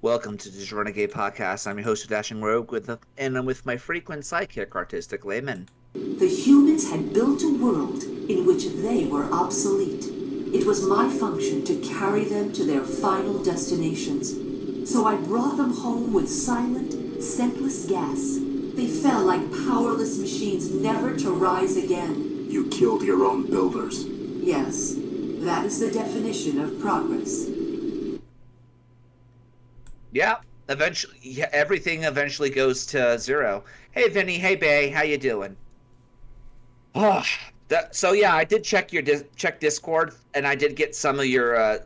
Welcome to the Renegade podcast. I'm your host, Dashing Rogue, and I'm with my frequent sidekick, Artistic Layman. The humans had built a world in which they were obsolete. It was my function to carry them to their final destinations. So I brought them home with silent, scentless gas. They fell like powerless machines, never to rise again. You killed your own builders. Yes, that is the definition of progress. Yeah, eventually, everything eventually goes to zero. Hey, Vinny. Hey, Bay. How you doing? So yeah, I did check check Discord, and I did get some of your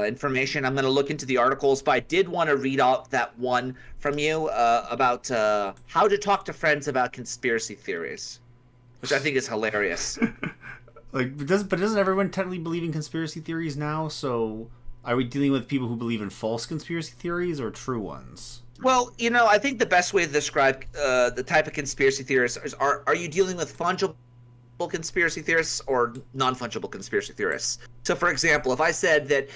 information. I'm going to look into the articles, but I did want to read out that one from you about how to talk to friends about conspiracy theories, which I think is hilarious. Doesn't everyone technically believe in conspiracy theories now? So are we dealing with people who believe in false conspiracy theories or true ones? Well, I think the best way to describe the type of conspiracy theorists is, are you dealing with fungible conspiracy theorists or non-fungible conspiracy theorists? So, for example, if I said that,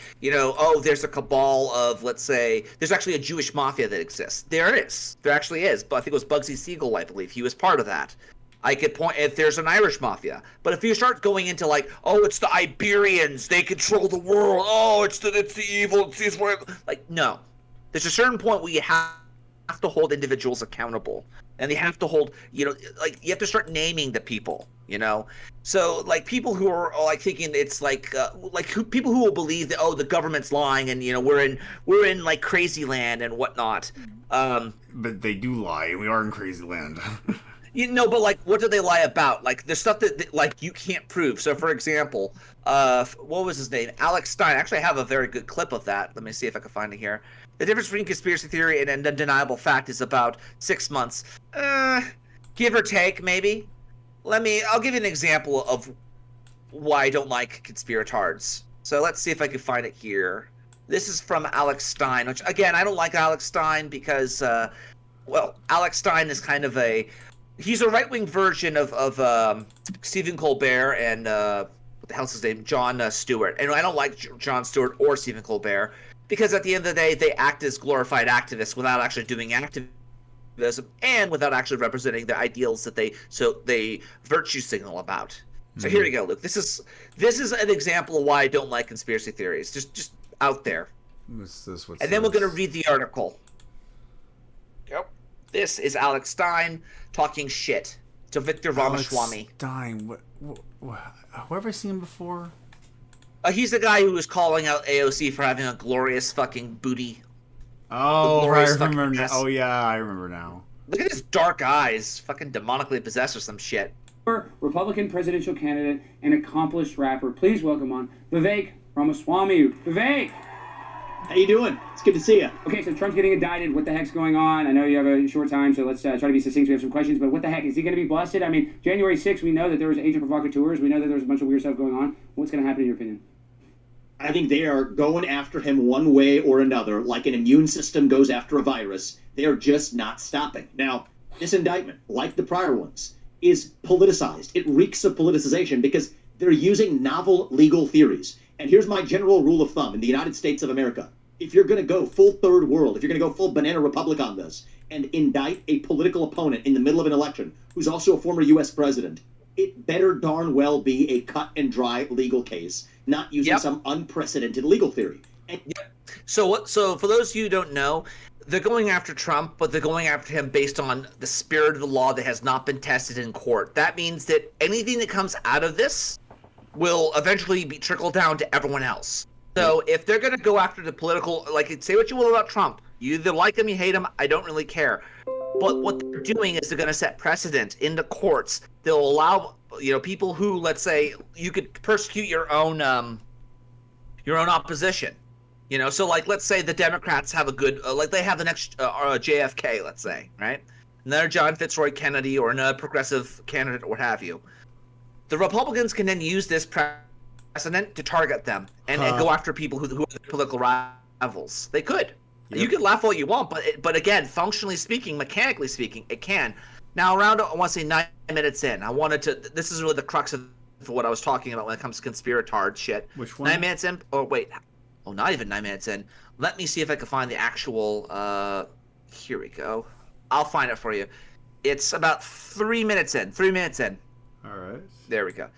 there's a cabal of, let's say, there's actually a Jewish mafia that exists. There is. There actually is. But I think it was Bugsy Siegel, I believe. He was part of that. I could point if there's an Irish mafia. But if you start going into it's the Iberians, they control the world. Oh, it's the evil. No. There's a certain point where you have to hold individuals accountable. And they have to hold, you have to start naming the people, So, people who are, thinking it's people who will believe that, the government's lying and, we're in crazy land and whatnot. But they do lie, and we are in crazy land. But what do they lie about? There's stuff that you can't prove. So, for example, what was his name? Alex Stein. Actually, I have a very good clip of that. Let me see if I can find it here. The difference between conspiracy theory and undeniable fact is about 6 months, give or take, maybe. I'll give you an example of why I don't like conspiratards. So let's see if I can find it here. This is from Alex Stein, which again, I don't like Alex Stein because, Alex Stein is kind of he's a right-wing version of Stephen Colbert and what the hell's his name? Jon Stewart. And I don't like Jon Stewart or Stephen Colbert because at the end of the day, they act as glorified activists without actually doing activism and without actually representing the ideals that they virtue signal about. So here we go, Luke. This is an example of why I don't like conspiracy theories. Just out there. Then we're going to read the article. Yep. This is Alex Stein talking shit to Victor Ramaswamy. Stein, where have I seen him before? He's the guy who was calling out AOC for having a glorious fucking booty. Oh, I remember now. Oh, yeah, I remember now. Look at his dark eyes. Fucking demonically possessed or some shit. Republican presidential candidate and accomplished rapper. Please welcome on Vivek Ramaswamy. Vivek! How you doing? It's good to see you. Okay, so Trump's getting indicted. What the heck's going on? I know you have a short time, so let's try to be succinct. We have some questions, but what the heck? Is he going to be busted? I mean, January 6th, we know that there was agent provocateurs. We know that there was a bunch of weird stuff going on. What's going to happen in your opinion? I think they are going after him one way or another, like an immune system goes after a virus. They are just not stopping. Now, this indictment, like the prior ones, is politicized. It reeks of politicization because they're using novel legal theories. And here's my general rule of thumb in the United States of America. If you're going to go full third world, if you're going to go full banana republic on this and indict a political opponent in the middle of an election who's also a former U.S. president, it better darn well be a cut and dry legal case, not using some unprecedented legal theory. So for those of you who don't know, they're going after Trump, but they're going after him based on the spirit of the law that has not been tested in court. That means that anything that comes out of this will eventually be trickled down to everyone else. So if they're going to go after the political, say what you will about Trump. You either like him, you hate him, I don't really care. But what they're doing is they're going to set precedent in the courts. They'll allow, people who, let's say, you could persecute your own opposition. So let's say the Democrats have a good, they have the next JFK, let's say, right? Another John Fitzroy Kennedy or another progressive candidate or what have you. The Republicans can then use this precedent to target them and go after people who are their political rivals. They could. Yep. You can laugh all you want, but again, functionally speaking, mechanically speaking, it can. Now, around, I want to say 9 minutes in, I wanted to, this is really the crux of what I was talking about when it comes to Conspiratards shit. Which one? 9 minutes in? Oh, wait. Oh, not even 9 minutes in. Let me see if I can find the actual, here we go. I'll find it for you. It's about 3 minutes in. 3 minutes in. All right. There we go.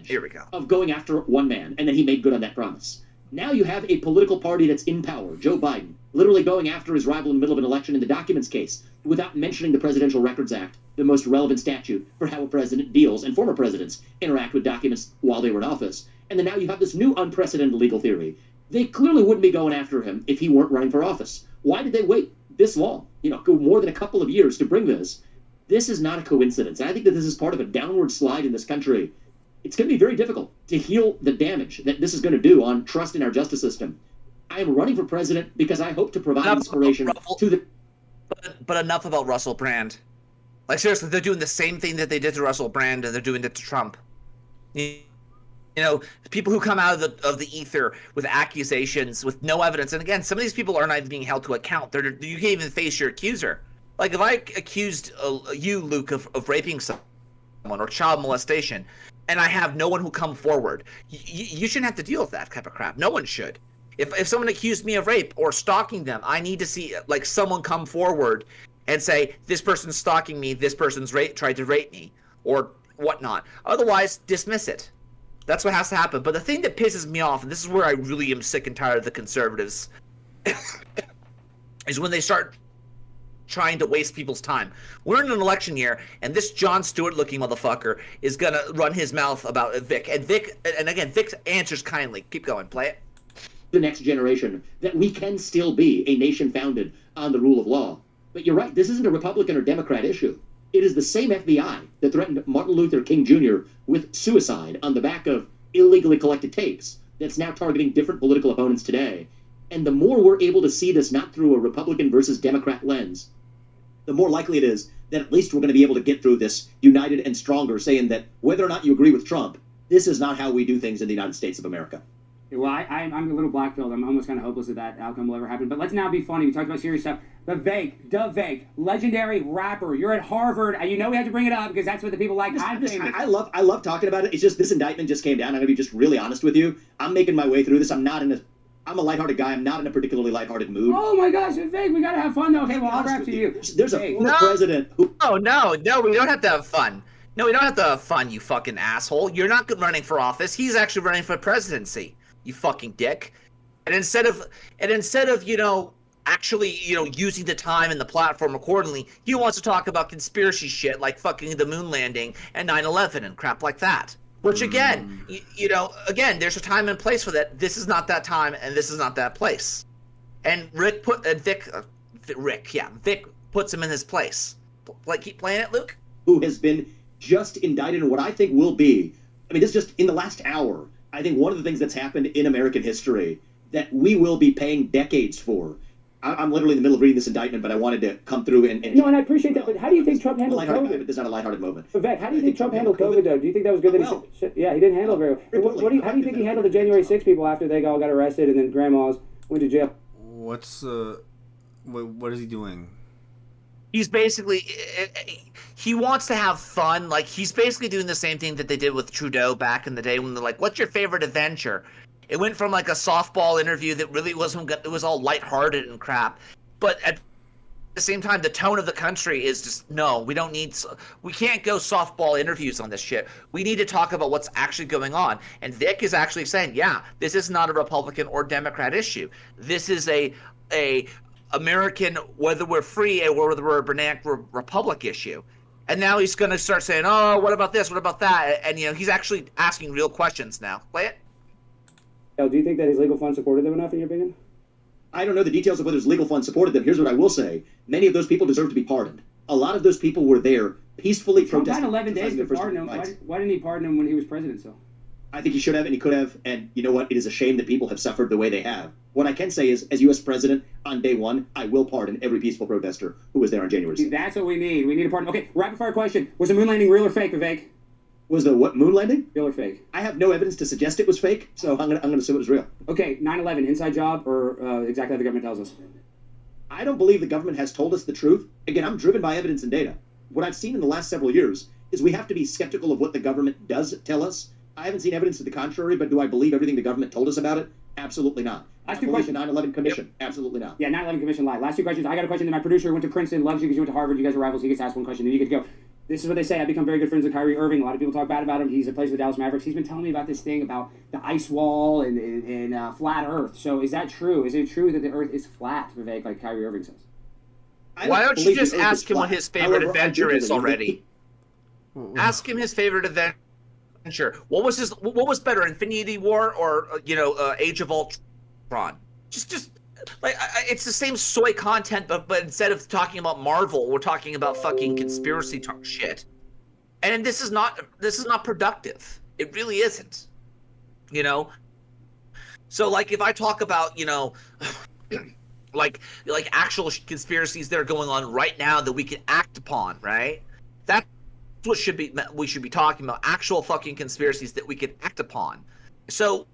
Here we go. Of going after one man, and then he made good on that promise. Now you have a political party that's in power, Joe Biden, literally going after his rival in the middle of an election in the documents case, without mentioning the Presidential Records Act, the most relevant statute for how a president deals and former presidents interact with documents while they were in office. And then now you have this new unprecedented legal theory. They clearly wouldn't be going after him if he weren't running for office. Why did they wait this long? Go more than a couple of years to bring this. This is not a coincidence. I think that this is part of a downward slide in this country. It's going to be very difficult to heal the damage that this is going to do on trust in our justice system. I am running for president because I hope to provide inspiration to the... But enough about Russell Brand. Like, seriously, they're doing the same thing that they did to Russell Brand, and they're doing it to Trump. People who come out of the ether with accusations, with no evidence. And again, some of these people are not even being held to account. You can't even face your accuser. Like, if I accused you, Luke, of raping someone or child molestation, and I have no one who come forward, you shouldn't have to deal with that type of crap. No one should. If someone accused me of rape or stalking them, I need to see someone come forward and say, this person's stalking me, this person's tried to rape me, or whatnot. Otherwise, dismiss it. That's what has to happen. But the thing that pisses me off, and this is where I really am sick and tired of the conservatives, is when they start trying to waste people's time. We're in an election year, and this Jon Stewart-looking motherfucker is gonna run his mouth about Vic. And Vic answers kindly. Keep going. Play it. The next generation, that we can still be a nation founded on the rule of law. But you're right, this isn't a Republican or Democrat issue. It is the same FBI that threatened Martin Luther King Jr. with suicide on the back of illegally collected tapes that's now targeting different political opponents today. And the more we're able to see this not through a Republican versus Democrat lens, the more likely it is that at least we're going to be able to get through this united and stronger, saying that whether or not you agree with Trump, this is not how we do things in the United States of America. Well, I'm a little black-pilled. I'm almost kind of hopeless that that outcome will ever happen. But let's now be funny. We talked about serious stuff. The Vake, legendary rapper. You're at Harvard. We have to bring it up because that's what the people like. I love talking about it. It's just this indictment just came down. I'm going to be just really honest with you. I'm making my way through this. I'm a lighthearted guy. I'm not in a particularly lighthearted mood. Oh my gosh, Vake, we got to have fun though. Okay, well, I'll wrap to you. There's a former president who... No, we don't have to have fun. No, we don't have to have fun, you fucking asshole. You're not running for office. He's actually running for presidency. You fucking dick. And instead of actually, using the time and the platform accordingly, he wants to talk about conspiracy shit like fucking the moon landing and 9/11 and crap like that. Which again, again, there's a time and place for that. This is not that time and this is not that place. And Vic puts him in his place. Keep playing it, Luke. Who has been just indicted in what I think will be, this just in the last hour, I think one of the things that's happened in American history that we will be paying decades for. I'm literally in the middle of reading this indictment, but I wanted to come through and no, and I appreciate that. But how do you think Trump handled COVID? But there's not a lighthearted moment. But Vec, how do you think Trump handled COVID, though? Do you think that was good? He didn't handle it very well. How do you think he handled the January 6 people after they all got arrested and then grandmas went to jail? What is he doing? He's basically, he wants to have fun. He's basically doing the same thing that they did with Trudeau back in the day when they're like, what's your favorite adventure? It went from a softball interview that really wasn't good. It was all lighthearted and crap. But at the same time, the tone of the country is just, no, we can't go softball interviews on this shit. We need to talk about what's actually going on. And Vic is actually saying, yeah, this is not a Republican or Democrat issue. This is a American, whether we're free or whether we're a banana republic issue. And now he's going to start saying, oh, what about this? What about that? And, he's actually asking real questions now. Play it. Do you think that his legal fund supported them enough, in your opinion? I don't know the details of whether his legal fund supported them. Here's what I will say. Many of those people deserve to be pardoned. A lot of those people were there peacefully protesting. Trump had 11 days to pardon him. Why didn't he pardon him when he was president, so? I think he should have and he could have. And you know what? It is a shame that people have suffered the way they have. What I can say is, as U.S. president, on day one, I will pardon every peaceful protester who was there on January 6th. That's what we need. We need a pardon. Okay, rapid fire question. Was the moon landing real or fake, Vivek? Was the what, moon landing? Real or fake? I have no evidence to suggest it was fake, so I'm gonna assume it was real. Okay, 9/11, inside job or exactly how the government tells us? I don't believe the government has told us the truth. Again, I'm driven by evidence and data. What I've seen in the last several years is we have to be skeptical of what the government does tell us. I haven't seen evidence to the contrary, but do I believe everything the government told us about it? Absolutely not. Last I two believe the questions. 9/11 Commission? Absolutely not. Yeah, 9/11 Commission lied. Last two questions. I got a question. Then my producer went to Princeton, loves you because you went to Harvard. You guys are rivals. He gets asked one question, then you get to go. This is what they say. I've become very good friends with Kyrie Irving. A lot of people talk bad about him. He's a plays with the Dallas Mavericks. He's been telling me about this thing about the ice wall and flat Earth. So is that true? Is it true that the Earth is flat, Vivek, like Kyrie Irving says? Why don't you believe just the Earth ask is him what flat. his favorite However, I do adventure is believe that already? Ask him his favorite adventure. What was better, Infinity War or Age of Ultron? Just like it's the same soy content, but instead of talking about Marvel, we're talking about fucking conspiracy talk shit. And this is not productive. It really isn't. So like if I talk about like actual conspiracies that are going on right now that we can act upon, right? That's what we should be talking about, actual fucking conspiracies that we can act upon. So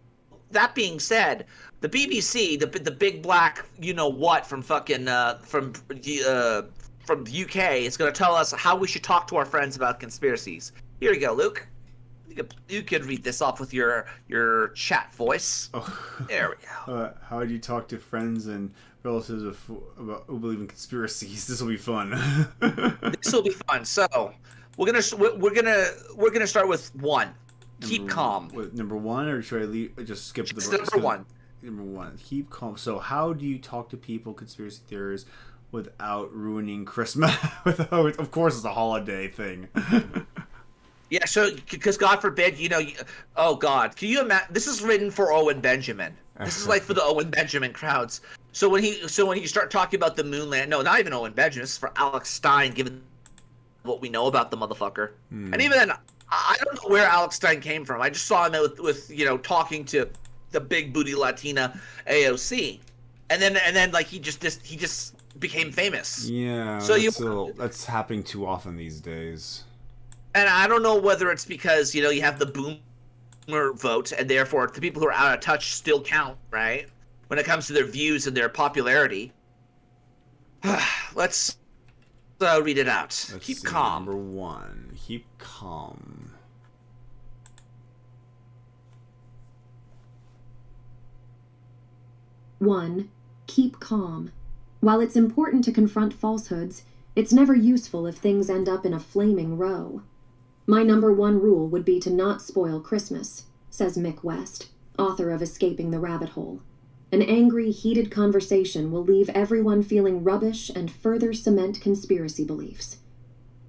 that being said, the BBC, the big black what from fucking from the UK is going to tell us how we should talk to our friends about conspiracies. Here you go, Luke. You could read this off with your chat voice. Oh. There we go. How do you talk to friends and relatives about who believe in conspiracies? This will be fun. This will be fun. So we're gonna start with one. Keep calm. Number one, or should I just skip the number one? Number one. Keep calm. So how do you talk to people, conspiracy theorists, without ruining Christmas? Of course, it's a holiday thing. Yeah, so because God forbid, oh God, can you imagine? This is written for Owen Benjamin. This is like for the Owen Benjamin crowds. So when you start talking about the moon land, no, not even Owen Benjamin. This is for Alex Stein, given what we know about the motherfucker. And even then, I don't know where Alex Stein came from. I just saw him with talking to the big booty Latina AOC, and then like he just became famous. Yeah, so that's happening too often these days. And I don't know whether it's because, you have the boomer vote, and therefore the people who are out of touch still count, right? When it comes to their views and their popularity. Let's read it out. Keep calm. Number one, keep calm. One, keep calm. While it's important to confront falsehoods, it's never useful if things end up in a flaming row. My number one rule would be to not spoil Christmas, says Mick West, author of Escaping the Rabbit Hole. An angry, heated conversation will leave everyone feeling rubbish and further cement conspiracy beliefs.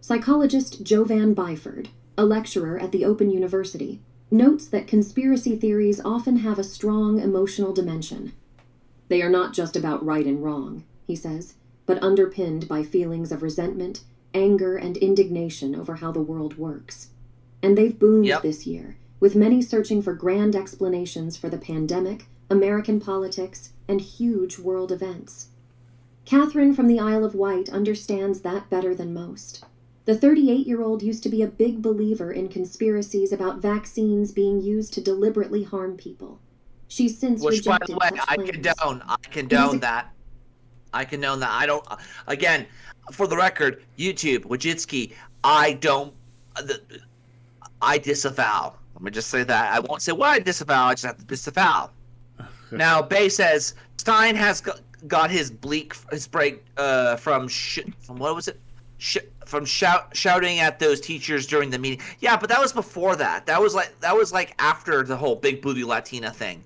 Psychologist Jovan Byford, a lecturer at the Open University, notes that conspiracy theories often have a strong emotional dimension. They are not just about right and wrong, he says, but underpinned by feelings of resentment, anger, and indignation over how the world works. And they've boomed this year, with many searching for grand explanations for the pandemic, American politics, and huge world events. Catherine from the Isle of Wight understands that better than most. The 38-year-old used to be a big believer in conspiracies about vaccines being used to deliberately harm people. She's since rejected by the way, such claims. I condone that. I condone that. I don't. Again, for the record, YouTube, Wojcicki, I disavow. Let me just say that. I won't say what I disavow. I just have to disavow. Now, Bay says Stein has got his break from what was it? From shouting at those teachers during the meeting. Yeah, but that was before that. That was like after the whole big booty Latina thing.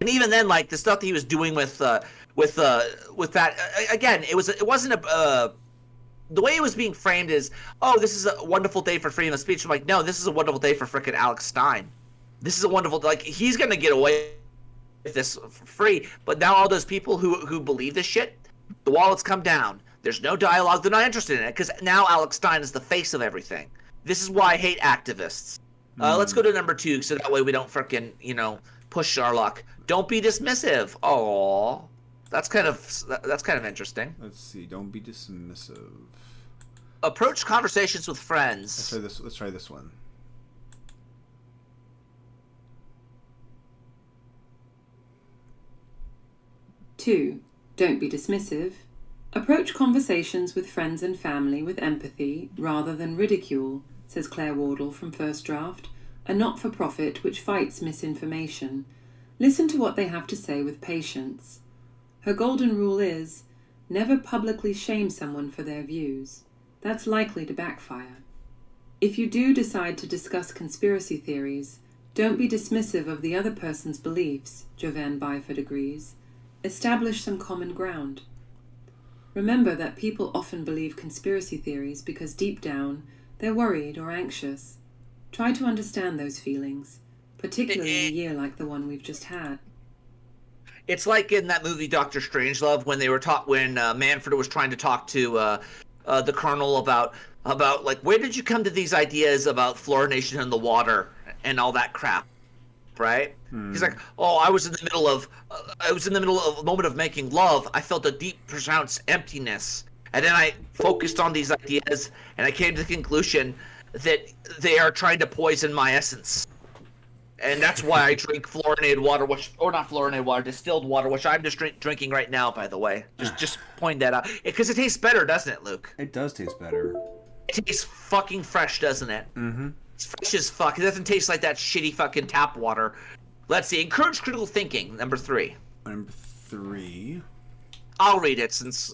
And even then, like the stuff that he was doing with that again, it wasn't the way it was being framed is, oh, this is a wonderful day for freedom of speech. I'm like, no, this is a wonderful day for frickin' Alex Stein. This is a wonderful, like, he's gonna get away with this for free. But now all those people who believe this shit, the wallets come down. There's no dialogue. They're not interested in it because now Alex Stein is the face of everything. This is why I hate activists. Let's go to number 2 so that way we don't frickin', push our luck. Don't be dismissive. Aww. That's kind of interesting. Let's see. Don't be dismissive. Approach conversations with friends. Let's try this one. Two, don't be dismissive. Approach conversations with friends and family with empathy rather than ridicule, says Claire Wardle from First Draft, a not-for-profit which fights misinformation. Listen to what they have to say with patience. Her golden rule is, never publicly shame someone for their views. That's likely to backfire. If you do decide to discuss conspiracy theories, don't be dismissive of the other person's beliefs, Jovan Byford agrees. Establish some common ground. Remember that people often believe conspiracy theories because deep down, they're worried or anxious. Try to understand those feelings, particularly in a year like the one we've just had. It's like in that movie Doctor Strangelove when Manfred was trying to talk to the Colonel about like, where did you come to these ideas about fluorination in the water and all that crap, right? He's like, oh, I was in the middle of a moment of making love. I felt a deep, pronounced emptiness, and then I focused on these ideas, and I came to the conclusion that they are trying to poison my essence. And that's why I drink fluorinated water, distilled water, which I'm just drinking right now, by the way. Just point that out. Because it tastes better, doesn't it, Luke? It does taste better. It tastes fucking fresh, doesn't it? Mm-hmm. It's fresh as fuck. It doesn't taste like that shitty fucking tap water. Let's see. Encourage critical thinking, number 3. Number 3. I'll read it since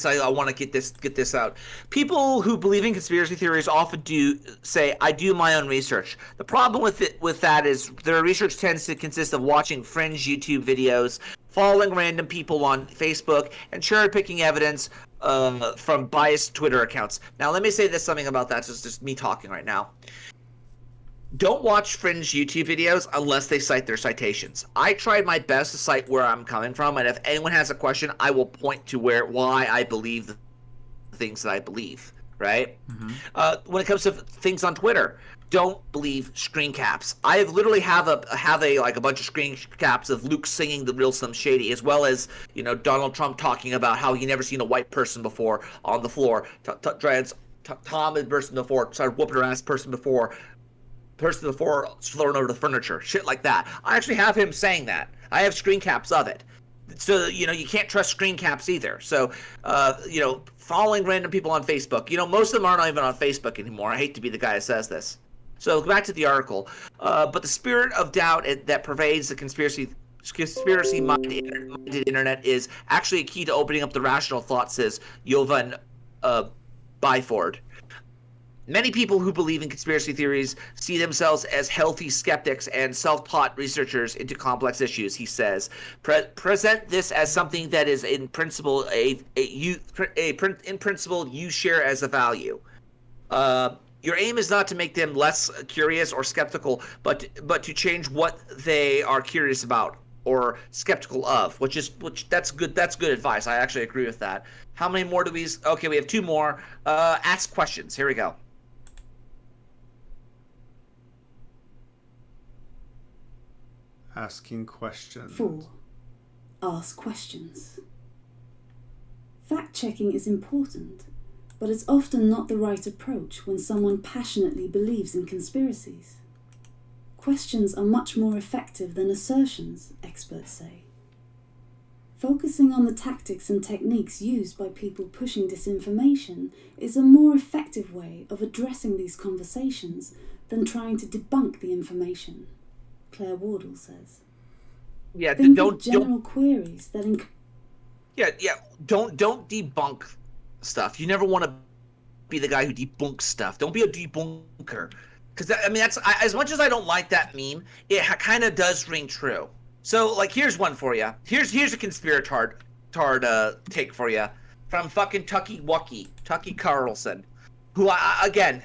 I want to get this out. People who believe in conspiracy theories often do say, "I do my own research." The problem with that is their research tends to consist of watching fringe YouTube videos, following random people on Facebook, and cherry-picking evidence from biased Twitter accounts. Now, let me say something about that. It's just me talking right now. Don't watch fringe YouTube videos unless they cite their citations. I tried my best to cite where I'm coming from, and if anyone has a question, I will point to why I believe the things that I believe, right? Mm-hmm. When it comes to things on Twitter, don't believe screen caps. I literally have a bunch of screen caps of Luke singing the real Slim Shady, as well as Donald Trump talking about how he never seen a white person before on the floor. Tom had person before, started whooping her ass person before thrown over the furniture, shit like that. I actually have him saying that. I have screen caps of it. So, you can't trust screen caps either. So, following random people on Facebook, most of them aren't even on Facebook anymore. I hate to be the guy that says this. So, back to the article. But the spirit of doubt that pervades the conspiracy-minded internet is actually a key to opening up the rational thought, says Jovan Byford. Many people who believe in conspiracy theories see themselves as healthy skeptics and self-taught researchers into complex issues, he says. Present this as something that is in principle you share as a value. Your aim is not to make them less curious or skeptical, but to change what they are curious about or skeptical of, which that's good advice. I actually agree with that. How many more do we? Okay, we have 2 more. Ask questions. Here we go. Asking questions. 4. Ask questions. Fact-checking is important, but it's often not the right approach when someone passionately believes in conspiracies. Questions are much more effective than assertions, experts say. Focusing on the tactics and techniques used by people pushing disinformation is a more effective way of addressing these conversations than trying to debunk the information, Claire Wardle says. Yeah, Think don't of general queries that don't debunk stuff. You never want to be the guy who debunks stuff. Don't be a debunker, because that's as much as I don't like that meme, it kind of does ring true. So, like, here's one for you. Here's a conspiratard take for you from fucking Tucky Carlson, who again.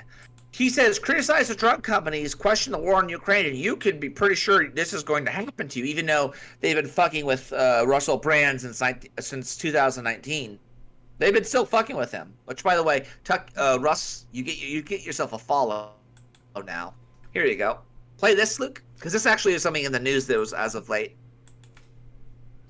He says, criticize the drug companies, question the war in Ukraine, and you can be pretty sure this is going to happen to you, even though they've been fucking with Russell Brand since 2019. They've been still fucking with him. Which, by the way, Russ, you get yourself a follow now. Here you go. Play this, Luke, because this actually is something in the news that was as of late.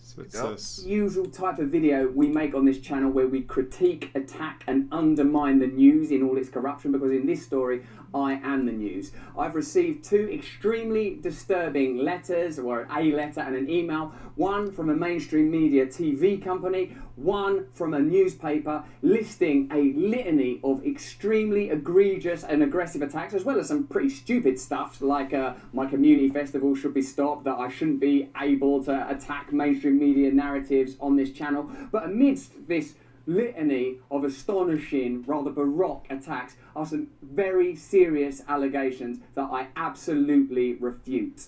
See What's Go. this? Usual type of video we make on this channel where we critique, attack, and undermine the news in all its corruption, because in this story, I am the news. I've received 2 extremely disturbing letters, or a letter and an email, one from a mainstream media TV company, one from a newspaper, listing a litany of extremely egregious and aggressive attacks, as well as some pretty stupid stuff, like my community festival should be stopped, that I shouldn't be able to attack mainstream media narratives on this channel. But amidst this litany of astonishing, rather baroque attacks are some very serious allegations that I absolutely refute.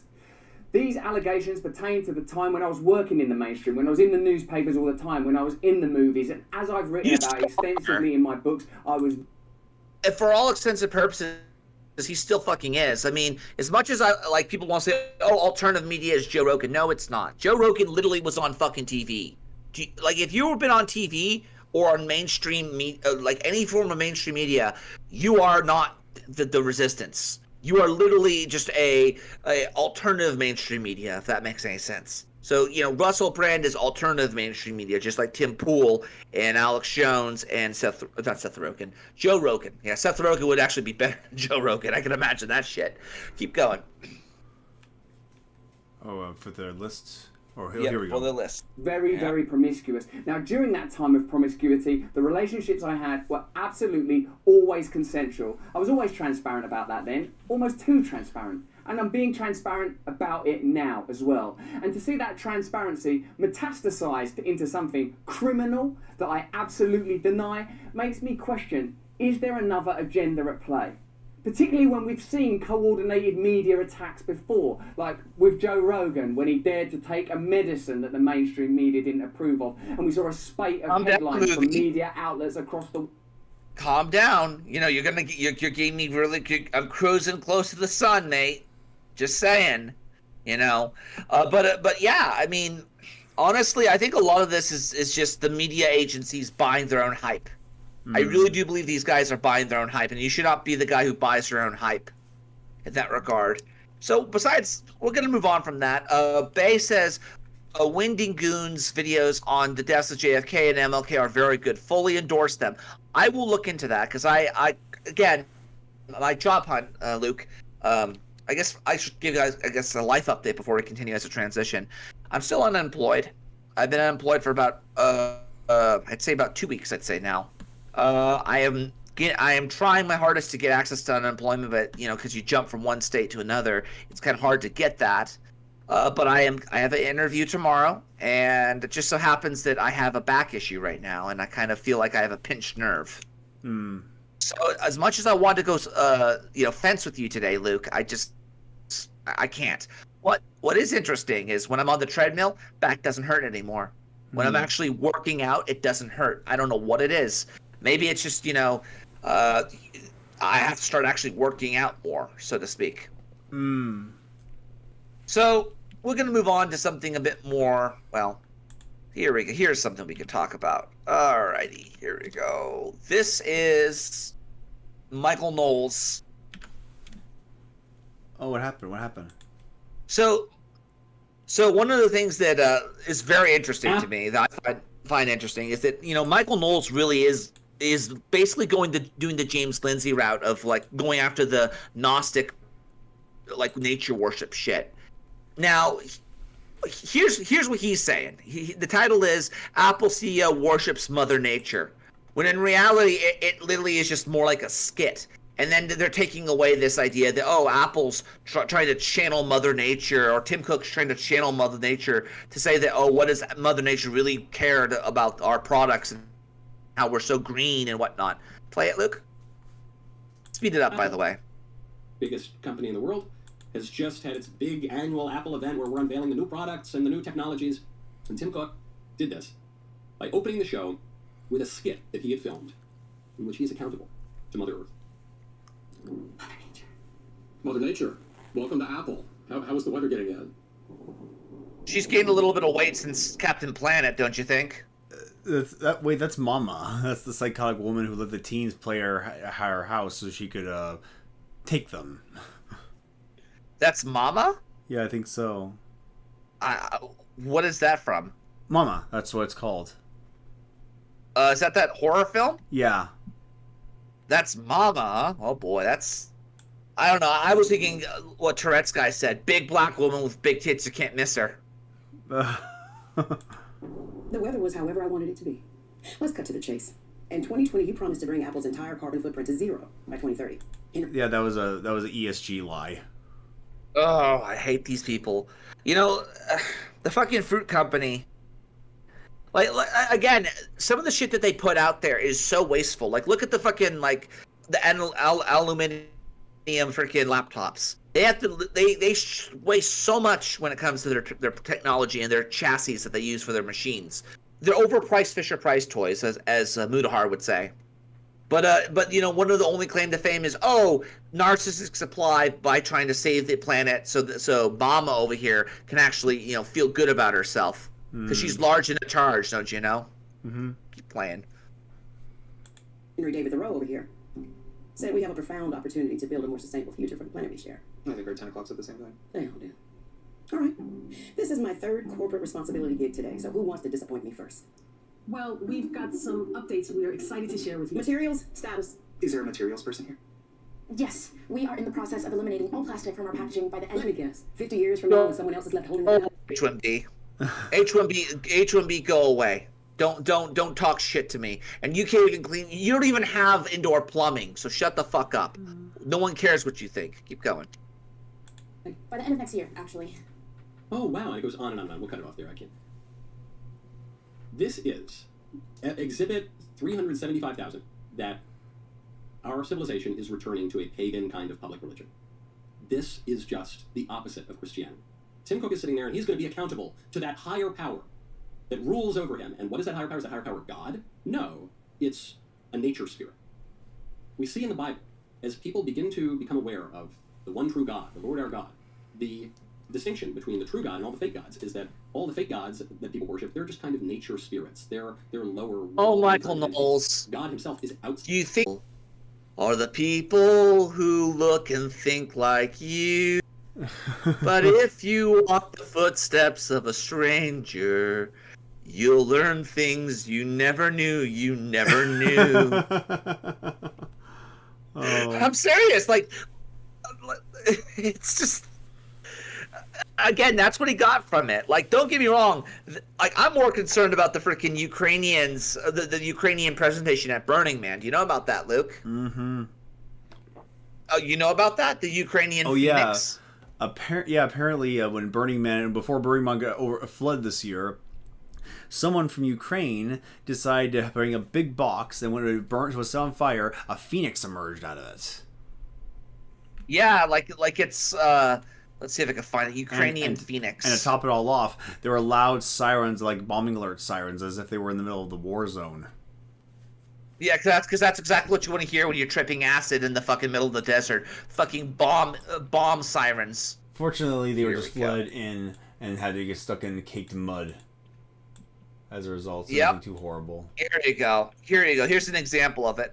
These allegations pertain to the time when I was working in the mainstream, when I was in the newspapers all the time, when I was in the movies, and as I've written about extensively in my books, I was... And for all extensive purposes, he still fucking is. I mean, as much as people want to say, oh, alternative media is Joe Rogan. No, it's not. Joe Rogan literally was on fucking TV. If you've been on TV or on mainstream media, any form of mainstream media, you are not the resistance. You are literally just a alternative mainstream media, if that makes any sense. So, Russell Brand is alternative mainstream media, just like Tim Pool and Alex Jones and Joe Rogan. Yeah, Seth Rogen would actually be better than Joe Rogan. I can imagine that shit. Keep going. Oh, for the list? Or yeah, here we go. For the list. Very promiscuous. Now, during that time of promiscuity, the relationships I had were absolutely always consensual. I was always transparent about that then, almost too transparent. And I'm being transparent about it now as well. And to see that transparency metastasized into something criminal that I absolutely deny makes me question, is there another agenda at play? Particularly when we've seen coordinated media attacks before, like with Joe Rogan, when he dared to take a medicine that the mainstream media didn't approve of, and we saw a spate of headlines from media outlets across the... Calm down. You're getting me really... I'm cruising close to the sun, mate. Just saying. But yeah, I mean, honestly, I think a lot of this is just the media agencies buying their own hype. I really do believe these guys are buying their own hype, and you should not be the guy who buys your own hype in that regard. So, besides, we're going to move on from that. Bay says, Winding Goons videos on the deaths of JFK and MLK are very good. Fully endorse them. I will look into that, because I again, my job hunt, Luke, I guess I should give you guys, a life update before we continue as a transition. I'm still unemployed. I've been unemployed for about, I'd say about 2 weeks, I'd say now. I am trying my hardest to get access to unemployment, but because you jump from one state to another, it's kind of hard to get that. But I have an interview tomorrow, and it just so happens that I have a back issue right now, and I kind of feel like I have a pinched nerve. So as much as I want to go, fence with you today, Luke, I can't. What is interesting is when I'm on the treadmill, back doesn't hurt anymore. When I'm actually working out, it doesn't hurt. I don't know what it is. Maybe it's just, I have to start actually working out more, so to speak. So we're going to move on to something a bit more, here we go. Here's something we can talk about. Alrighty, here we go. This is Michael Knowles. Oh, what happened? So one of the things that is very interesting to me, that I find interesting, is that Michael Knowles really is basically doing the James Lindsay route of going after the Gnostic nature worship shit. Now, here's what he's saying. The title is Apple CEO worships Mother Nature, when in reality it literally is just more like a skit. And then they're taking away this idea that, Apple's trying to channel Mother Nature, or Tim Cook's trying to channel Mother Nature to say that, what does Mother Nature really cared about our products and how we're so green and whatnot. Play it, Luke. Speed it up, by the way. Biggest company in the world has just had its big annual Apple event where we're unveiling the new products and the new technologies. And Tim Cook did this by opening the show with a skit that he had filmed in which he's accountable to Mother Earth. Mother Nature, welcome to Apple. How is the weather getting in? She's gained a little bit of weight since Captain Planet, don't you think? That's Mama. That's the psychotic woman who let the teens play her house so she could take them. That's Mama? Yeah, I think so. What is that from? Mama, that's what it's called. Is that horror film? Yeah. That's Mama. Oh boy, that's... I don't know. I was thinking what Tourette's guy said. Big black woman with big tits, you can't miss her. The weather was however I wanted it to be. Let's cut to the chase. In 2020, you promised to bring Apple's entire carbon footprint to 0 by 2030. Yeah, that was an ESG lie. Oh, I hate these people. You know, the fucking fruit company... Like, again, some of the shit that they put out there is so wasteful. Like, look at the fucking, like, the aluminum freaking laptops. They have to, they waste so much when it comes to their technology and their chassis that they use for their machines. They're overpriced Fisher-Price toys, as Mudahar would say. But you know, one of the only claim to fame is, oh, narcissistic supply by trying to save the planet, so Mama over here can actually, you know, feel good about herself. Because she's large and in charge, don't you know? Mm-hmm. Keep playing. Henry David Thoreau over here said we have a profound opportunity to build a more sustainable future for the planet we share. I think our 10 o'clock's at the same time. They all do. All right. This is my 3rd corporate responsibility gig today, so who wants to disappoint me first? Well, we've got some updates we are excited to share with you. Materials, status. Is there a materials person here? Yes, we are in the process of eliminating all plastic from our packaging by the end. Let me guess. 50 years from now when someone else is left holding the H1B. H1B, go away. Don't talk shit to me. And you can't even clean. You don't even have indoor plumbing, so shut the fuck up. No one cares what you think. Keep going. By the end of next year, actually. Oh wow, and it goes on and on and on. We'll cut it off there. I can't. This is Exhibit 375,000. That our civilization is returning to a pagan kind of public religion. This is just the opposite of Christianity. Tim Cook is sitting there, and he's going to be accountable to that higher power that rules over him. And what is that higher power? Is that higher power God? No, it's a nature spirit. We see in the Bible, as people begin to become aware of the one true God, the Lord our God, the distinction between the true God and all the fake gods is that all the fake gods that people worship, they're just kind of nature spirits. They're lower. Oh, Michael Knowles. God himself is outside. Do you think are the people who look and think like you? But if you walk the footsteps of a stranger, you'll learn things you never knew you never knew. I'm serious. Like, it's just... Again, that's what he got from it. Like, don't get me wrong. Like, I'm more concerned about the freaking Ukrainians, the Ukrainian presentation at Burning Man. Do you know about that, Luke? Mm-hmm. Oh, you know about that? The Ukrainian Phoenix? Yeah. Apparently, when Burning Man, before Burning Man got a flood this year, someone from Ukraine decided to bring a big box, and when it was set on fire, a phoenix emerged out of it. Yeah, like it's let's see if I can find it. Ukrainian phoenix. And to top it all off, there were loud sirens, like bombing alert sirens, as if they were in the middle of the war zone. Yeah, because that's exactly what you want to hear when you're tripping acid in the fucking middle of the desert. Fucking bomb sirens. Fortunately, they were just flooded in and had to get stuck in caked mud. As a result, so nothing too horrible. Here you go. Here's an example of it.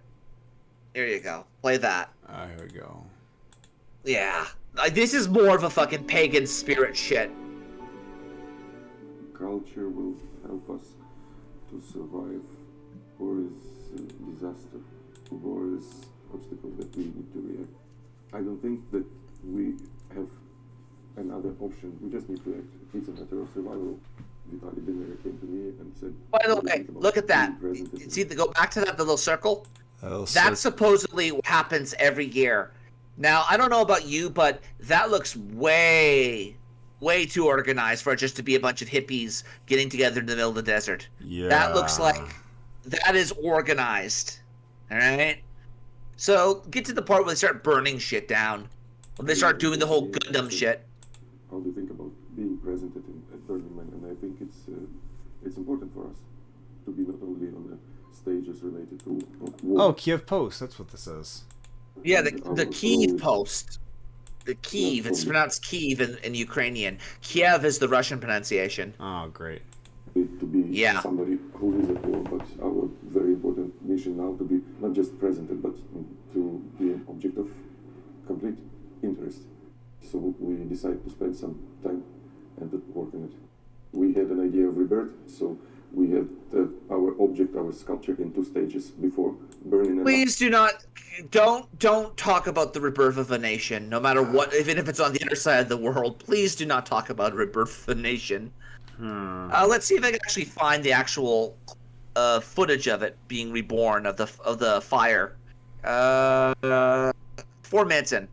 Here you go. Play that. Here we go. Yeah. This is more of a fucking pagan spirit shit. Culture will help us to survive. War is a disaster. War is obstacle that we need to react. I don't think that we have another option. We just need to act. It's a matter of survival. Vitaly Biner came to me and said... By the way, look at that. See, go back to that little circle. That supposedly happens every year. Now, I don't know about you, but that looks way too organized for it just to be a bunch of hippies getting together in the middle of the desert. Yeah. That looks like that is organized. All right? So, get to the part where they start burning shit down. When they start doing the whole Gundam shit. How do you think about being present at Burning Man? And I think it's important for us to be not only on the stages related to war. Oh, Kiev Post. That's what this is. Yeah, the Kiev Post. The Kiev. It's pronounced Kiev in Ukrainian. Kiev is the Russian pronunciation. Oh, great. To be somebody who is at war, but our very important mission now to be not just present, but to be an object of complete interest. So we decided to spend some time and to work on it. We had an idea of rebirth, So we had our object, our sculpture, in 2 stages before burning. Please don't talk about the rebirth of a nation, no matter what, even if it's on the other side of the world. Please do not talk about rebirth of a nation. Let's see if I can actually find the actual footage of it being reborn, of the fire. 4 minutes in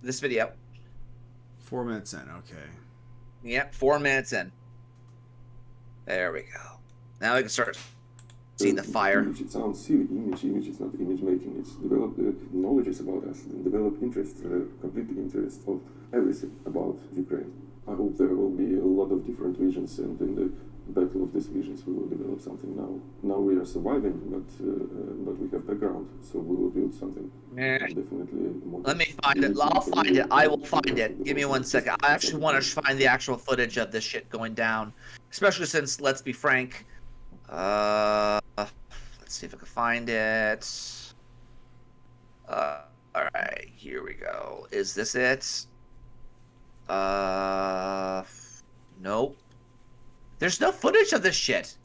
this video. 4 minutes in, okay. Yep, 4 minutes in. There we go. Now we can start seeing the fire. It sounds silly. Image is not image making. It's developed knowledge about us, and develop interest, complete interest of everything about Ukraine. I hope there will be a lot of different visions, and in the battle of these visions we will develop something now. Now we are surviving, but we have background, so we will build something. Definitely more. Let me find it. I'll find it. I will find it. Give me 1 second. I actually want to find the actual footage of this shit going down, especially since, let's be frank, let's see if I can find it. All right, here we go. Is this it? Nope. There's no footage of this shit.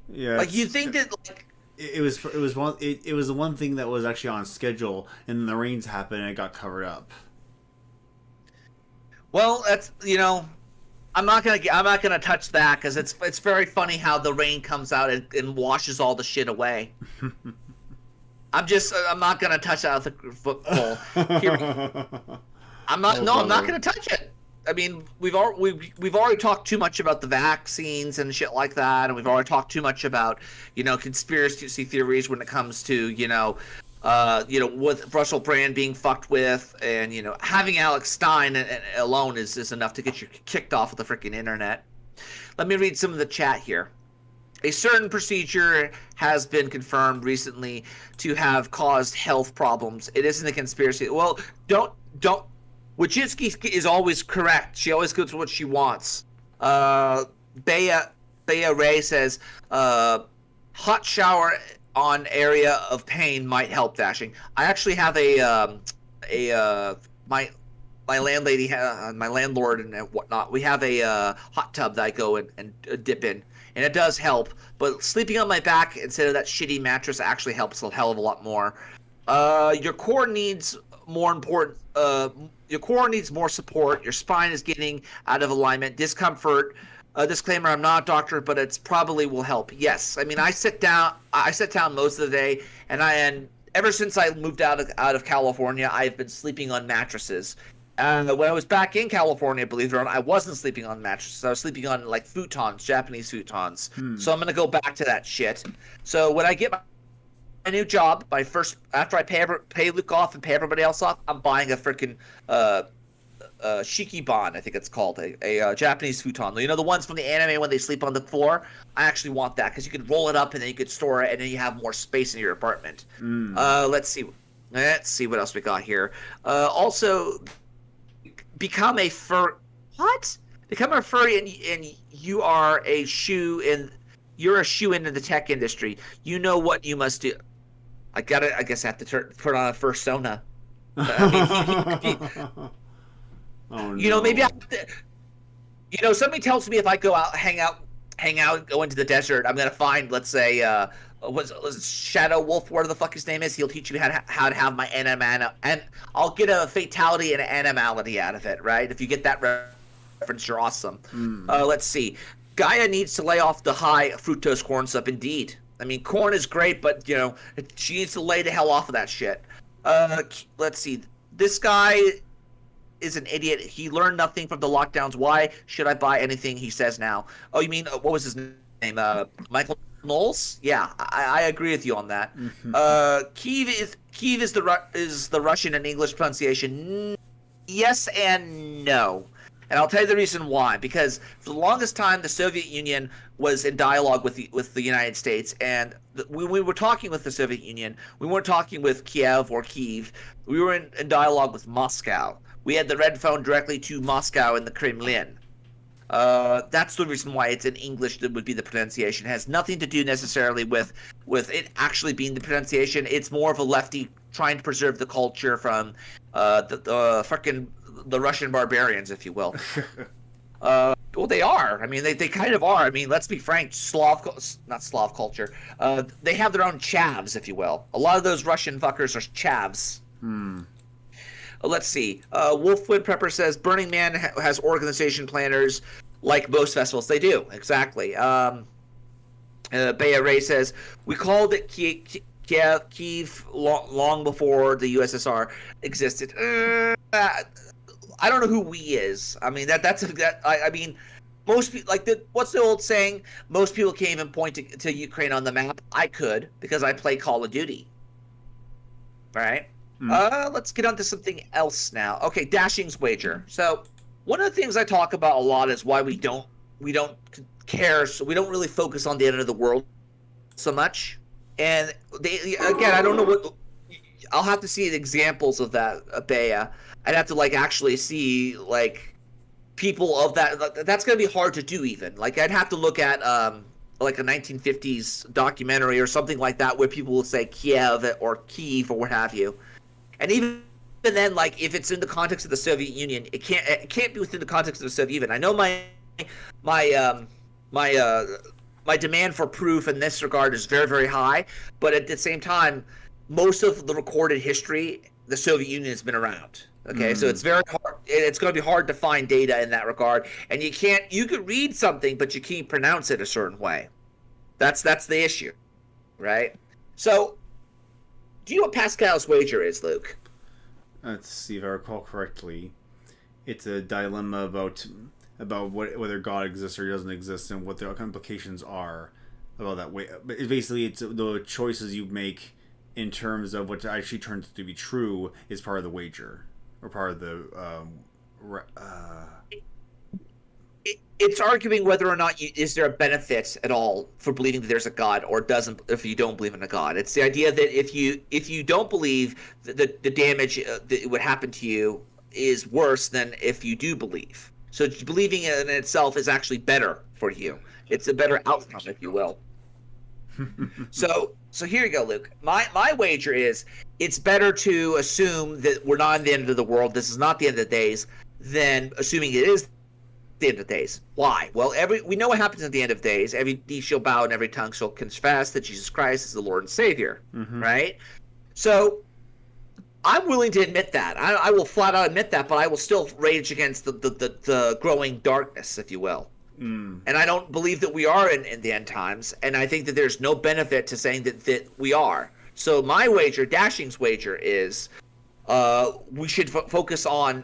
Yeah. Like, you think that, like, it was the one thing that was actually on schedule, and then the rains happened and it got covered up. Well, that's, you know, I'm not gonna touch that, because it's very funny how the rain comes out and washes all the shit away. I'm not gonna touch that with a football. I'm not gonna touch it. I mean, we've already talked too much about the vaccines and shit like that, and we've already talked too much about, you know, conspiracy theories when it comes to, with Russell Brand being fucked with, and, you know, having Alex Stein alone is enough to get you kicked off of the freaking internet. Let me read some of the chat here. A certain procedure has been confirmed recently to have caused health problems. It isn't a conspiracy. Well, don't. Wojcicki is always correct. She always gets what she wants. Bea Ray says, hot shower on area of pain might help dashing. I actually have my landlady, my landlord and whatnot. We have a hot tub that I go and dip in, and it does help. But sleeping on my back instead of that shitty mattress actually helps a hell of a lot more. Your core needs more support. Your spine is getting out of alignment. Discomfort. Disclaimer: I'm not a doctor, but it's probably will help. Yes, I mean I sit down most of the day, and ever since I moved out of California, I've been sleeping on mattresses. When I was back in California, believe it or not, I wasn't sleeping on mattresses. I was sleeping on like futons, Japanese futons. So I'm gonna go back to that shit. So when I get my new job, after I pay Luke off and pay everybody else off, I'm buying a freaking Shikiban, I think it's called, a Japanese futon. You know, the ones from the anime when they sleep on the floor? I actually want that, because you can roll it up and then you can store it, and then you have more space in your apartment. Let's see what else we got here. Also, become a furry, and you are a you're a shoe into the tech industry. You know what you must do. I guess I have to turn on a fursona. You know, maybe I have to, you know, somebody tells me if I go out, hang out, go into the desert, I'm gonna find, let's say, was Shadow Wolf, whatever the fuck his name is. He'll teach me how to have my and I'll get a fatality and an animality out of it, right? If you get that reference, you're awesome. Let's see. Gaia needs to lay off the high fructose corn syrup. Indeed. I mean, corn is great, but, you know, she needs to lay the hell off of that shit. Let's see. This guy is an idiot. He learned nothing from the lockdowns. Why should I buy anything he says now? Oh, you mean, what was his name? Michael Knowles? Yeah, I agree with you on that. Kiev is the Russian and English pronunciation. Yes and no. And I'll tell you the reason why. Because for the longest time, the Soviet Union was in dialogue with the United States. And when we were talking with the Soviet Union, we weren't talking with Kiev or Kyiv. We were in dialogue with Moscow. We had the red phone directly to Moscow and the Kremlin. That's the reason why it's in English that would be the pronunciation. It has nothing to do necessarily with it actually being the pronunciation. It's more of a lefty trying to preserve the culture from the Russian barbarians, if you will. Well, they are. I mean, they kind of are. I mean, let's be frank. Not Slav culture. They have their own chavs, if you will. A lot of those Russian fuckers are chavs. Let's see. Wolfwood Prepper says Burning Man has organization planners like most festivals. They do, exactly. Bea Ray says, we called it Kiev long before the USSR existed. I don't know who we is. I mean, I mean, most people, like, what's the old saying? Most people can't even point to Ukraine on the map. I could, because I play Call of Duty. All right? Let's get on to something else now. Okay, Dashing's wager. So, one of the things I talk about a lot is why we don't care, so we don't really focus on the end of the world so much. And again, I don't know what. I'll have to see examples of that, Bea. I'd have to actually see people of that. That's gonna be hard to do even. I'd have to look at like a 1950s documentary or something like that where people will say Kiev or Kyiv or what have you. And even then, if it's in the context of the Soviet Union, it can't be within the context of the Soviet Union. I know my demand for proof in this regard is very, very high, but at the same time, most of the recorded history, the Soviet Union has been around. Okay, so it's very hard. It's going to be hard to find data in that regard, and you could read something, but you can't pronounce it a certain way. That's the issue, right? So, do you know what Pascal's wager is, Luke? Let's see if I recall correctly. It's a dilemma about whether God exists or doesn't exist, and what the implications are about that way. But basically, it's the choices you make in terms of what actually turns to be true is part of the wager, or part of the. It's arguing whether or not is there a benefit at all for believing that there's a God, or doesn't if you don't believe in a God. It's the idea that if you don't believe, the damage that would happen to you is worse than if you do believe. So believing in itself is actually better for you. It's a better outcome, if you will. So here you go, Luke. My wager is it's better to assume that we're not in the end of the world. This is not the end of the days, than assuming it is the end of days. Why? Well, we know what happens at the end of days. Every knee shall bow and every tongue shall confess that Jesus Christ is the Lord and Savior. Right? So I'm willing to admit that. I will flat out admit that, but I will still rage against the growing darkness, if you will. And I don't believe that we are in the end times, and I think that there's no benefit to saying that we are. So my wager, Dashing's wager, is we should focus on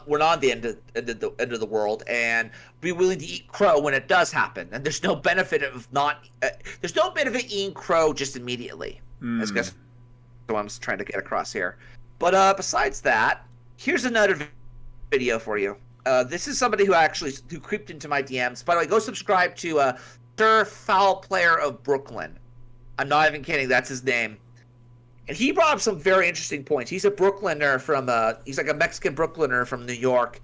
we're not the end of the world, and be willing to eat crow when it does happen. And there's no benefit of there's no benefit eating crow just immediately. I guess what I'm trying to get across here. But besides that, here's another video for you. This is somebody who creeped into my DMs. By the way, go subscribe to FoulPlayer of Brooklyn. I'm not even kidding. That's his name. And he brought up some very interesting points. He's a Brooklyner he's like a Mexican Brooklyner from New York.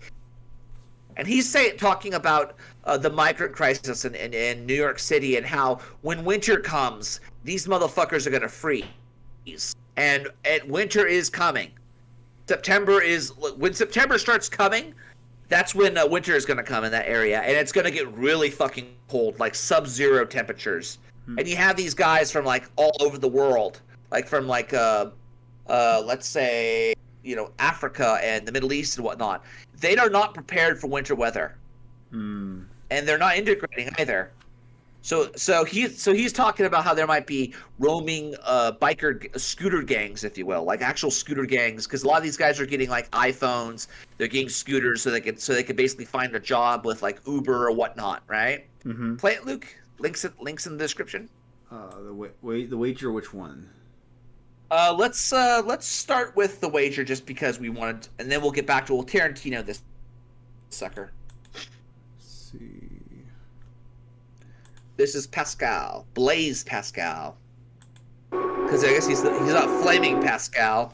And he's talking about the migrant crisis in New York City, and how when winter comes, these motherfuckers are going to freeze. And winter is coming. When September starts coming, that's when winter is going to come in that area, and it's going to get really fucking cold, like sub-zero temperatures. And you have these guys from all over the world, from let's say Africa and the Middle East and whatnot. They are not prepared for winter weather, and they're not integrating either. So he's talking about how there might be roaming scooter gangs, if you will, actual scooter gangs, because a lot of these guys are getting iPhones, they're getting scooters so they can basically find a job with Uber or whatnot, right? Play it, Luke. Links in the description. The wager, which one? Let's start with the wager, just because we wanted, and then we'll get back to Tarantino this sucker. Let's see. This is Pascal, Blaze Pascal, because I guess he's not Flaming Pascal.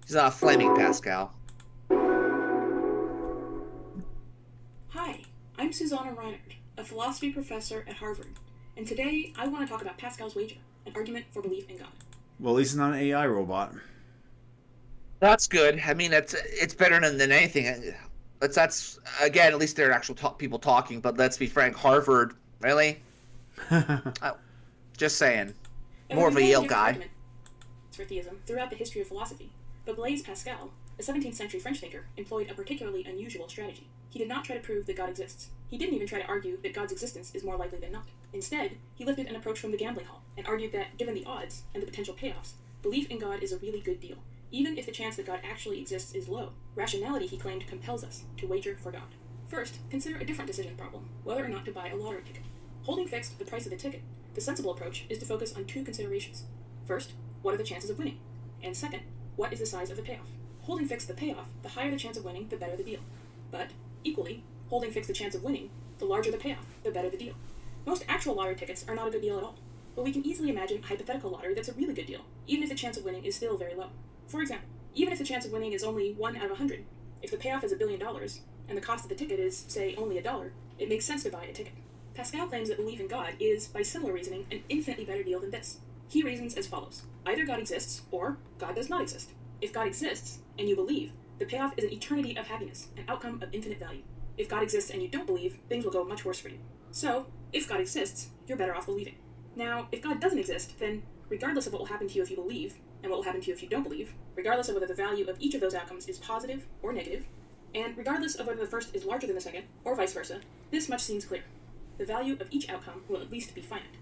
He's not a Flaming Pascal. Hi, I'm Susanna Reinert, a philosophy professor at Harvard, and today I want to talk about Pascal's wager, an argument for belief in God. Well, at least it's not an AI robot. That's good. I mean, it's better than anything. That's again, at least they're actual people talking. But let's be frank, Harvard, really? Just saying. More of a Yale guy. For theism throughout the history of philosophy, but Blaise Pascal, a 17th century French thinker, employed a particularly unusual strategy. He did not try to prove that God exists. He didn't even try to argue that God's existence is more likely than not. Instead, he lifted an approach from the gambling hall and argued that, given the odds and the potential payoffs, belief in God is a really good deal, even if the chance that God actually exists is low. Rationality, he claimed, compels us to wager for God. First, consider a different decision problem, whether or not to buy a lottery ticket. Holding fixed the price of the ticket, the sensible approach is to focus on two considerations. First, what are the chances of winning? And second, what is the size of the payoff? Holding fixed the payoff, the higher the chance of winning, the better the deal. But, equally, holding fixed the chance of winning, the larger the payoff, the better the deal. Most actual lottery tickets are not a good deal at all, but we can easily imagine a hypothetical lottery that's a really good deal, even if the chance of winning is still very low. For example, even if the chance of winning is only 1 out of 100, if the payoff is $1 billion, and the cost of the ticket is, say, only $1, it makes sense to buy a ticket. Pascal claims that belief in God is, by similar reasoning, an infinitely better deal than this. He reasons as follows. Either God exists, or God does not exist. If God exists, and you believe, the payoff is an eternity of happiness, an outcome of infinite value. If God exists and you don't believe, things will go much worse for you. So, if God exists, you're better off believing. Now, if God doesn't exist, then, regardless of what will happen to you if you believe, and what will happen to you if you don't believe, regardless of whether the value of each of those outcomes is positive or negative, and regardless of whether the first is larger than the second, or vice versa, this much seems clear. The value of each outcome will at least be finite.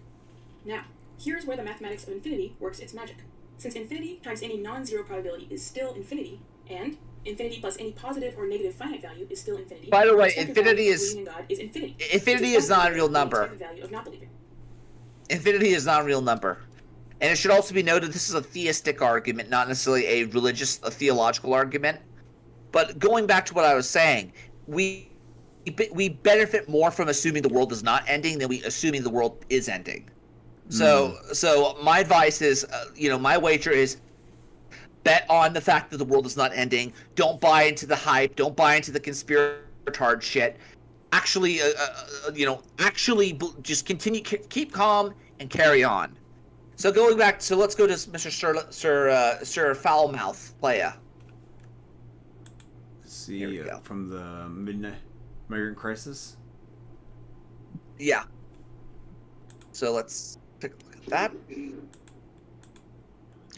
Now, here's where the mathematics of infinity works its magic. Since infinity times any non-zero probability is still infinity, and infinity plus any positive or negative finite value is still infinity. By the way, the infinity is infinity. Infinity is not a real number. The value of not believing. Infinity is not a real number. And it should also be noted this is a theistic argument, not necessarily a theological argument. But going back to what I was saying, we benefit more from assuming the world is not ending than we assuming the world is ending. So my advice is, my wager is bet on the fact that the world is not ending. Don't buy into the hype. Don't buy into the conspiratard shit. Actually, just continue, keep calm and carry on. So going back, let's go to Mr. Sir Foulmouth Playa. See, from the Midnight Migrant Crisis. Yeah. So let's take a look at that.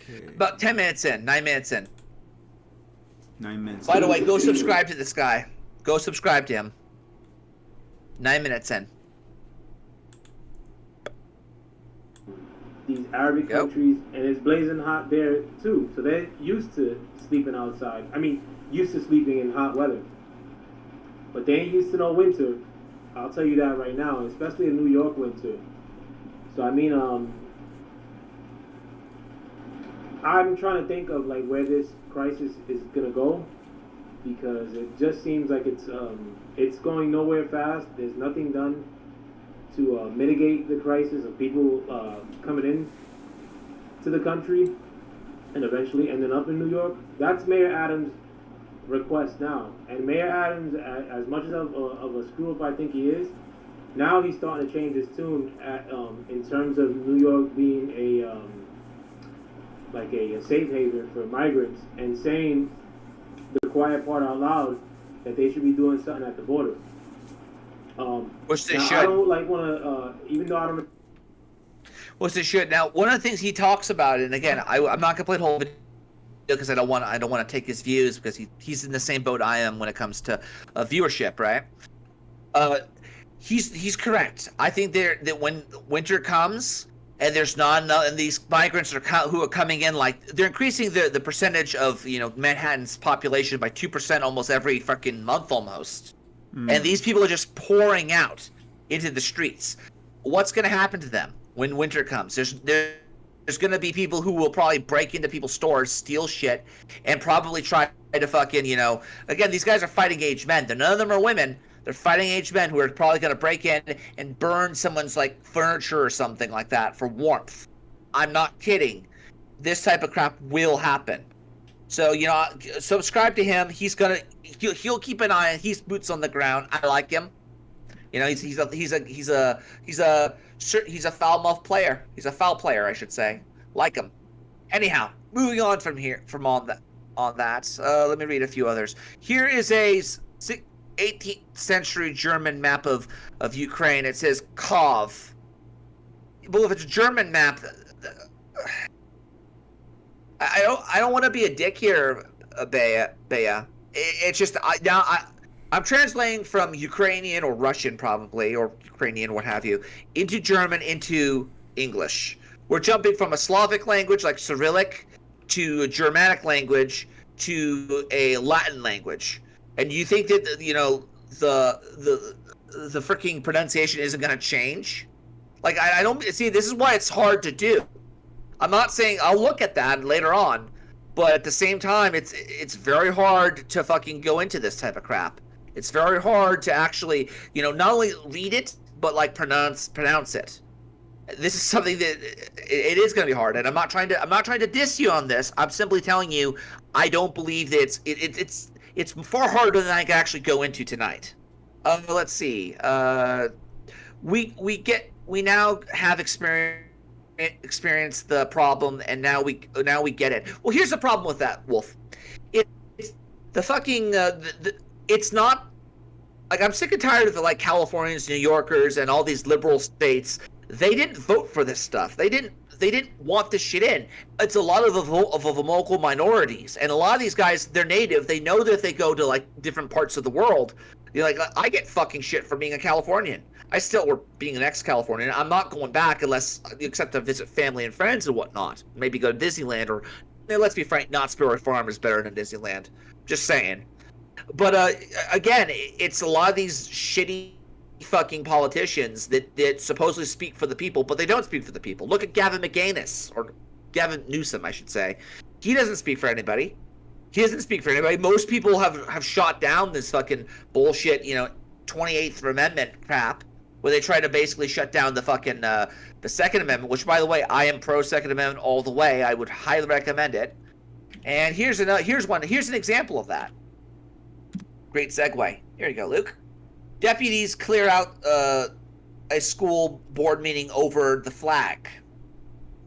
Okay. About 10 minutes in, 9 minutes in. 9 minutes. By the way, go subscribe to this guy. Go subscribe to him. 9 minutes in. These Arabic countries, and it's blazing hot there too. So they're used to sleeping outside. Used to sleeping in hot weather. But they ain't used to no winter. I'll tell you that right now, especially in New York winter. So I'm trying to think of where this crisis is gonna go, because it just seems like it's going nowhere fast. There's nothing done to mitigate the crisis of people coming in to the country and eventually ending up in New York. That's Mayor Adams' request now. And Mayor Adams, as much as of a screw-up I think he is, now he's starting to change his tune in terms of New York being a safe haven for migrants, and saying the quiet part out loud that they should be doing something at the border. Which they should. I don't want to, even though I don't. Which they should. Now, one of the things he talks about, and again, I'm not gonna play the whole video because I don't want to take his views, because he's in the same boat I am when it comes to viewership, right? He's correct. I think that when winter comes and there's not enough, and these migrants who are coming in, they're increasing the percentage of Manhattan's population by 2% almost every fucking month almost. And these people are just pouring out into the streets. What's going to happen to them when winter comes? There's going to be people who will probably break into people's stores, steal shit, and probably try to fucking, again, these guys are fighting age men. None of them are women. They're fighting age men who are probably going to break in and burn someone's furniture or something like that for warmth. I'm not kidding. This type of crap will happen. So, subscribe to him. He'll keep an eye on. He's boots on the ground. I like him. He's a foul mouth player. He's a foul player, I should say. Like him. Anyhow, moving on from all that. Let me read a few others. Here is a 18th century German map of Ukraine. It says Kov. Well, if it's a German map, I don't want to be a dick here, Bea. It's just I'm translating from Ukrainian or Russian probably, or Ukrainian, what have you, into German, into English. We're jumping from a Slavic language like Cyrillic to a Germanic language to a Latin language. And you think that, you know, the freaking pronunciation isn't going to change? Like, I don't see, this is why it's hard to do. I'm not saying I'll look at that later on, but at the same time, it's very hard to fucking go into this type of crap. It's very hard to actually, you know, not only read it, but like pronounce it. This is something that it is going to be hard, and I'm not trying to diss you on this. I'm simply telling you I don't believe that it's far harder than I can actually go into tonight. Let's see. We now have experienced the problem, and now we get it. Well, here's the problem with that, Wolf. It's the fucking it's not like, I'm sick and tired of the, like, Californians, New Yorkers, and all these liberal states. They didn't vote for this stuff. They didn't want this shit in. It's a lot of the local minorities, and a lot of these guys, they're native. They know that if they go to, like, different parts of the world, you're like, I get fucking shit for being a Californian. or being an ex-Californian, I'm not going back except to visit family and friends and whatnot. Maybe go to Disneyland, or let's be frank, Knott's Berry Farm is better than Disneyland. Just saying. But again, it's a lot of these shitty fucking politicians that supposedly speak for the people, but they don't speak for the people. Look at Gavin or Gavin Newsom, I should say. He doesn't speak for anybody. Most people have shot down this fucking bullshit, 28th Amendment crap, where they try to basically shut down the fucking the Second Amendment, which, by the way, I am pro Second Amendment all the way. I would highly recommend it. And here's an example of that. Great segue. Here you go, Luke. Deputies clear out a school board meeting over the flag.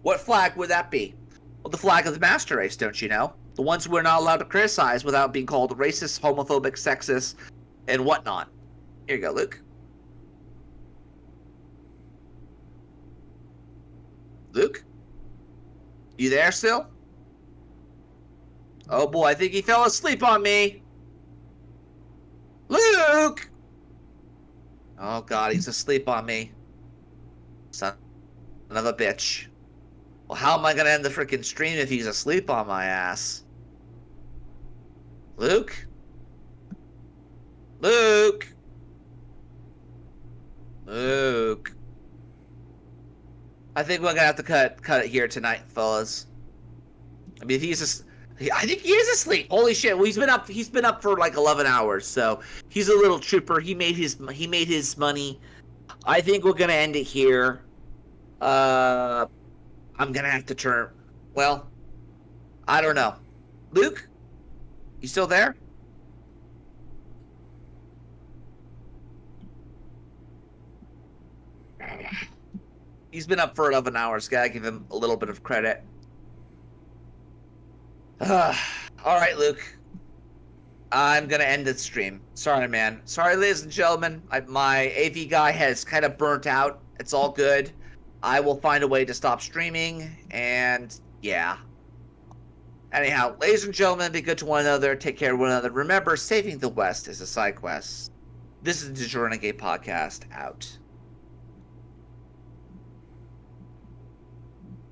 What flag would that be? Well, the flag of the master race, don't you know? The ones we're not allowed to criticize without being called racist, homophobic, sexist, and whatnot. Here you go, Luke. Luke? You there still? Oh boy, I think he fell asleep on me. Luke! Oh god, he's asleep on me. Son of a bitch. Well, how am I gonna end the freaking stream if he's asleep on my ass? Luke? Luke? Luke? I think we're gonna have to cut it here tonight, fellas. I mean, I think he is asleep. Holy shit! Well, he's been up for like 11 hours, so he's a little trooper. He made his money. I think we're gonna end it here. I'm gonna have to turn. Well, I don't know. Luke, you still there? He's been up for 11 hours. Gotta give him a little bit of credit. All right, Luke. I'm gonna end the stream. Sorry, man. Sorry, ladies and gentlemen. My AV guy has kind of burnt out. It's all good. I will find a way to stop streaming, and yeah. Anyhow, ladies and gentlemen, be good to one another. Take care of one another. Remember, saving the West is a side quest. This is the Renegade Podcast, out.